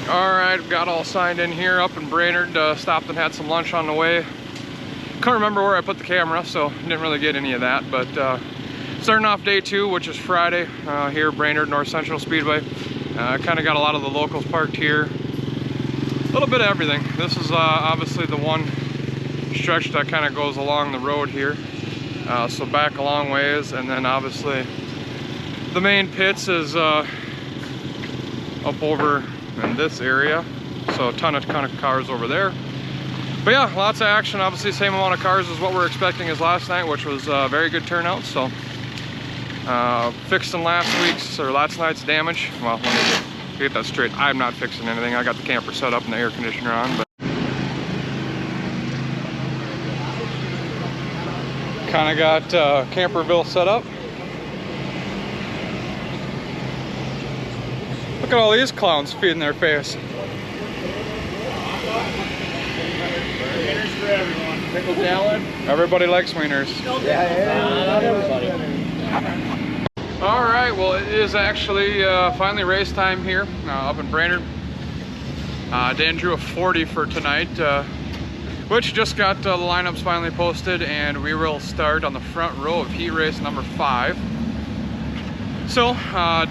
Alright, got all signed in here up in Brainerd. Stopped and had some lunch on the way. Couldn't remember where I put the camera, so didn't really get any of that. But starting off day 2, which is Friday, here at Brainerd North Central Speedway. Kind of got a lot of the locals parked here. A little bit of everything. This is obviously the one stretch that kind of goes along the road here. So back a long ways, and then obviously the main pits is up over in this area. So a ton of cars over there. But yeah, lots of action. Obviously same amount of cars as what we're expecting as last night, which was a very good turnout. So fixing last night's damage. Well, let me get that straight. I'm not fixing anything. I got the camper set up and the air conditioner on, but kind of got Camperville set up. Look at all these clowns feeding their face. Wieners for everyone. Pickle salad. Everybody likes wieners. Yeah, everybody. All right, well, it is actually finally race time here up in Brainerd. Dan drew a 40 for tonight, which just got the lineups finally posted, and we will start on the front row of heat race number 5. So,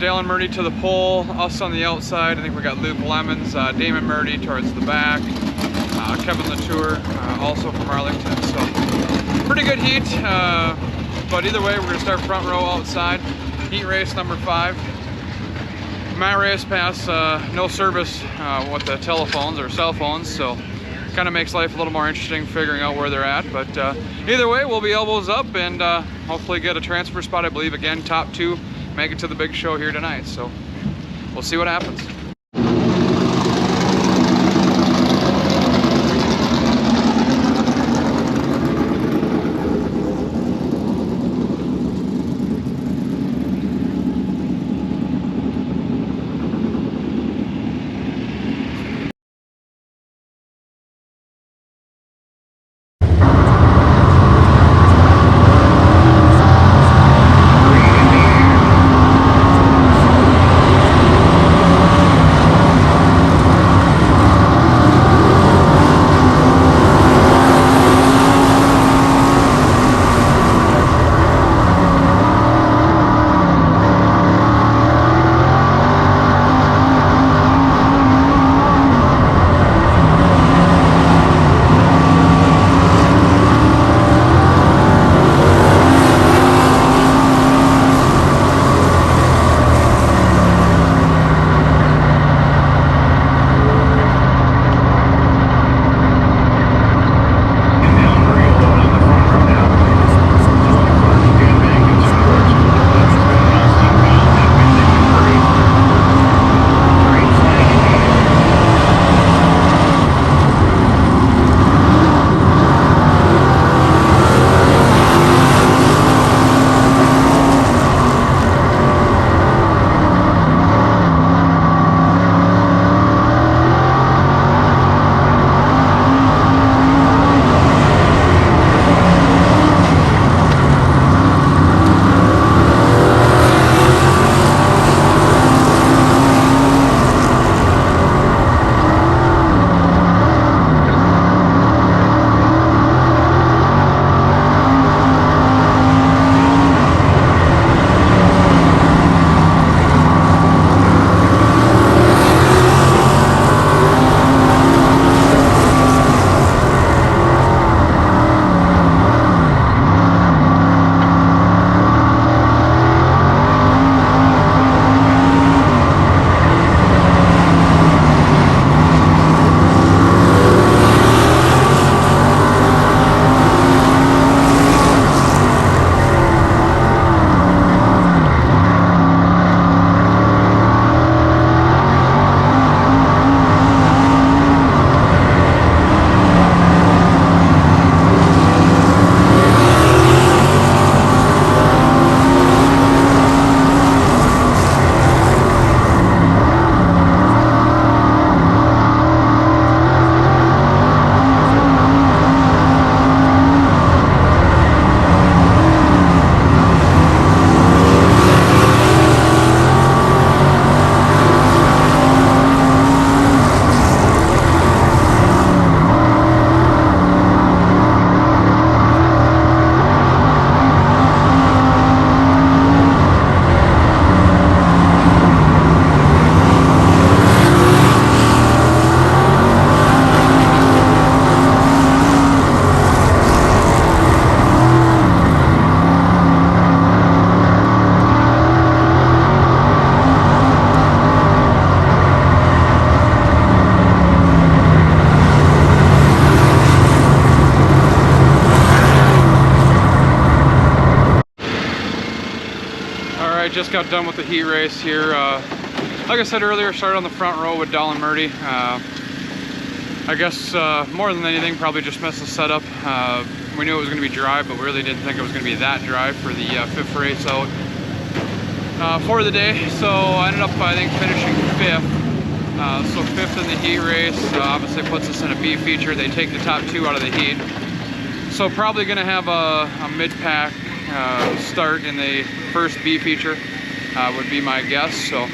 Dale and Murdy to the pole, us on the outside. I think we got Luke Lemons, Damon Murdy towards the back, Kevin Latour, also from Arlington. So, pretty good heat, but either way, we're gonna start front row outside. Heat race number 5. Matt race pass, no service with the telephones or cell phones, so kind of makes life a little more interesting figuring out where they're at. But either way, we'll be elbows up and hopefully get a transfer spot. I believe again top 2 make it to the big show here tonight, so we'll see what happens. just got done with the heat race here. Like I said earlier, started on the front row with Dal and Murdy. I guess more than anything, probably just missed the setup. We knew it was going to be dry, but we really didn't think it was going to be that dry for the fifth race out for the day. So I ended up, I think, finishing fifth. So fifth in the heat race, obviously puts us in a B feature. They take the top two out of the heat. So probably going to have a mid-pack start in the first B feature, would be my guess. So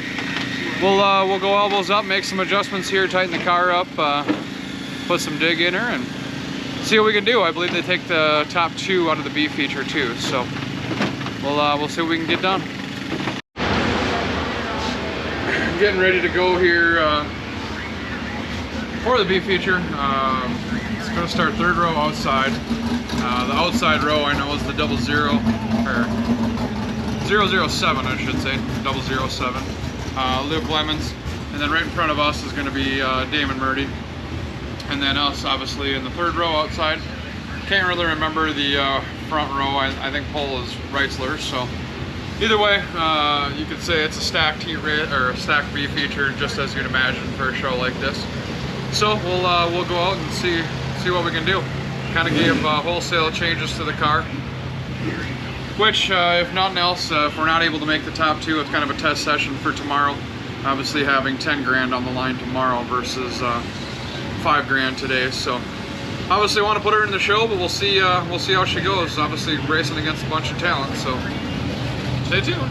we'll go elbows up, make some adjustments here, tighten the car up, put some dig in her, and see what we can do. I believe they take the top two out of the B feature too. So we'll see what we can get done. Getting ready to go here for the B feature. It's going to start third row outside. The outside row I know is the 00, or 007 I should say, 007. Luke Lemons, and then right in front of us is going to be Damon Murdy, and then us obviously in the third row outside. Can't really remember the front row. I think Paul is Reitzler. So either way, you could say it's a stacked heat race or a stacked B feature, just as you'd imagine for a show like this. So we'll go out and see what we can do. Kind of gave wholesale changes to the car, which if nothing else, if we're not able to make the top two, it's kind of a test session for tomorrow. Obviously having 10 grand on the line tomorrow versus 5 grand today. So obviously want to put her in the show, but we'll see how she goes. Obviously racing against a bunch of talent, so stay tuned.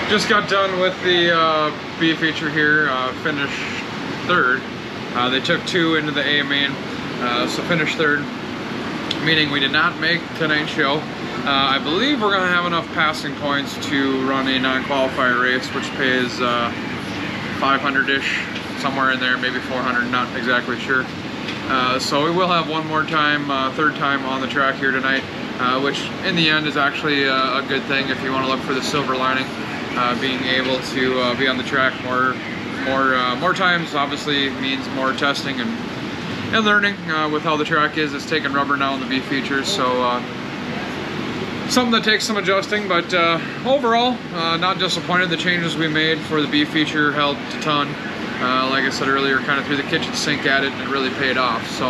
Just got done with the B feature here, finished third. They took 2 into the A main, so finished third, meaning we did not make tonight's show. I believe we're gonna have enough passing points to run a non-qualifier race, which pays 500-ish, somewhere in there, maybe 400, not exactly sure. So we will have one more time, third time on the track here tonight, which in the end is actually a good thing if you want to look for the silver lining. Being able to be on the track more times obviously means more testing and learning with how the track is. It's taking rubber now in the B features, so something that takes some adjusting, but overall not disappointed. The changes we made for the B feature helped a ton. Like I said earlier, kind of threw the kitchen sink at it and it really paid off. So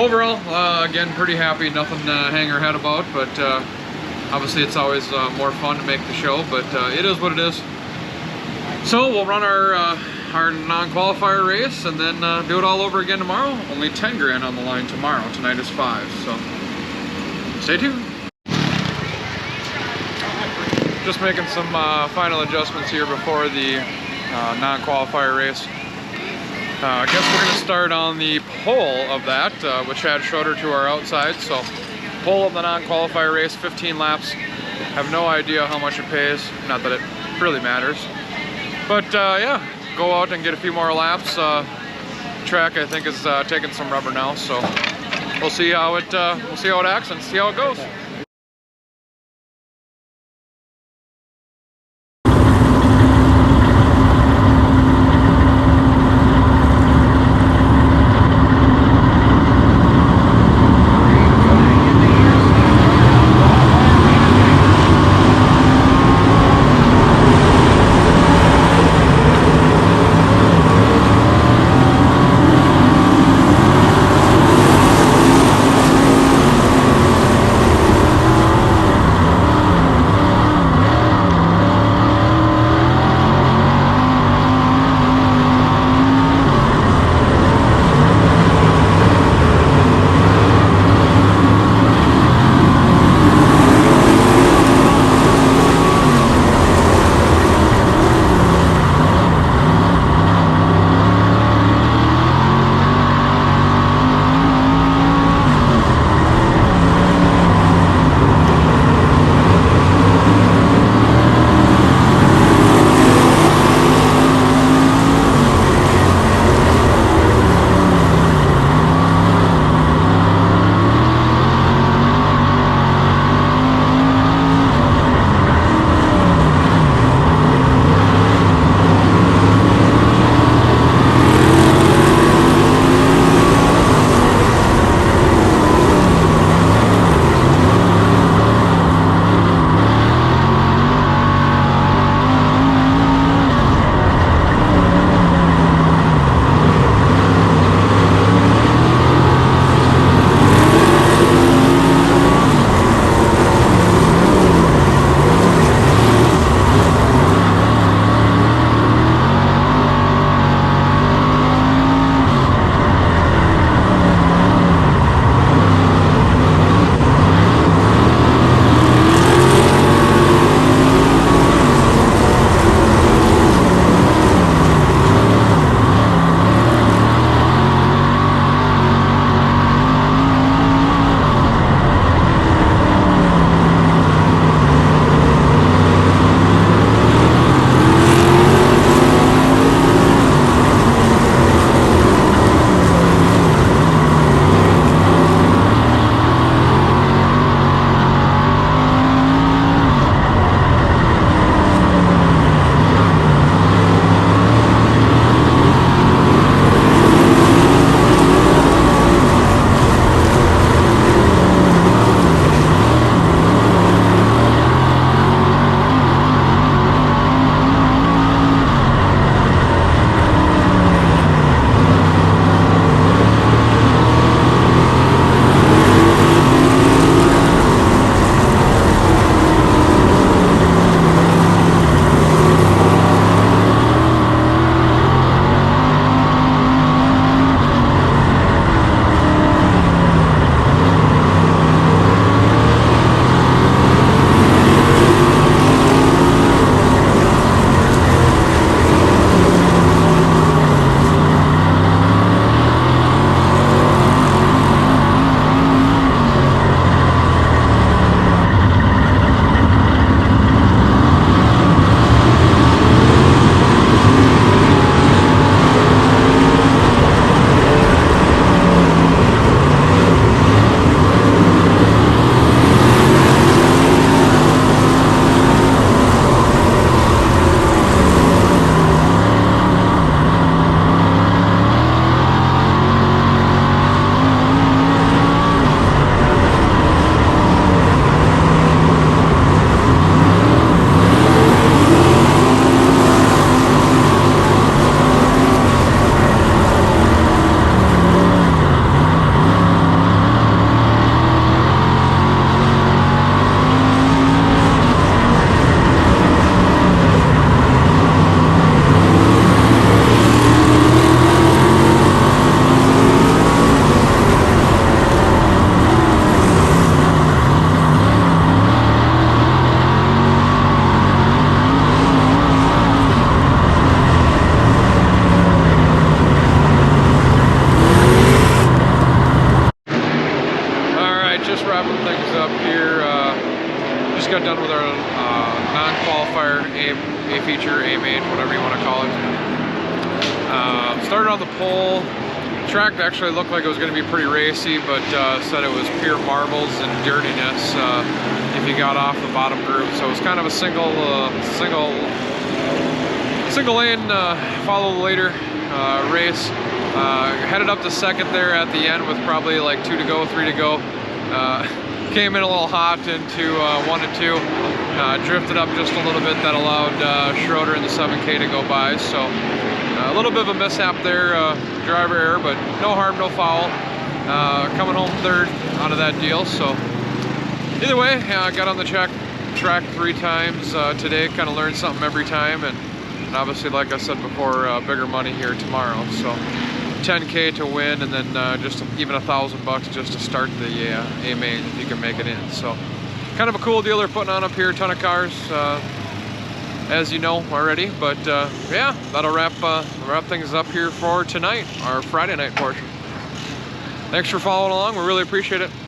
overall, again, pretty happy. Nothing to hang our head about, but obviously it's always more fun to make the show, but it is what it is. So we'll run our non-qualifier race and then do it all over again tomorrow. Only 10 grand on the line tomorrow. Tonight is 5, so stay tuned. Just making some final adjustments here before the non-qualifier race. I guess we're going to start on the pole of that with Chad Schroeder to our outside. So pole of the non-qualifier race, 15 laps. Have no idea how much it pays. Not that it really matters. But yeah, go out and get a few more laps. Track I think is taking some rubber now, so we'll see how it acts and see how it goes. around the pole. Track actually looked like it was going to be pretty racy, but said it was pure marbles and dirtiness if you got off the bottom group. So it was kind of a single lane follow the leader race. Headed up to second there at the end with probably like 2 to go, 3 to go. Came in a little hot into 1 and 2. Drifted up just a little bit. That allowed Schroeder in the 7K to go by. So a little bit of a mishap there, driver error, but no harm, no foul. Coming home third out of that deal. So either way, I got on the track 3 times today. Kind of learned something every time, and obviously, like I said before, bigger money here tomorrow. So 10K to win, and then just even $1,000 just to start the A main if you can make it in. So kind of a cool deal they're putting on up here. Ton of cars, as you know already. But yeah, that'll wrap things up here for tonight, our Friday night portion. Thanks for following along. We really appreciate it.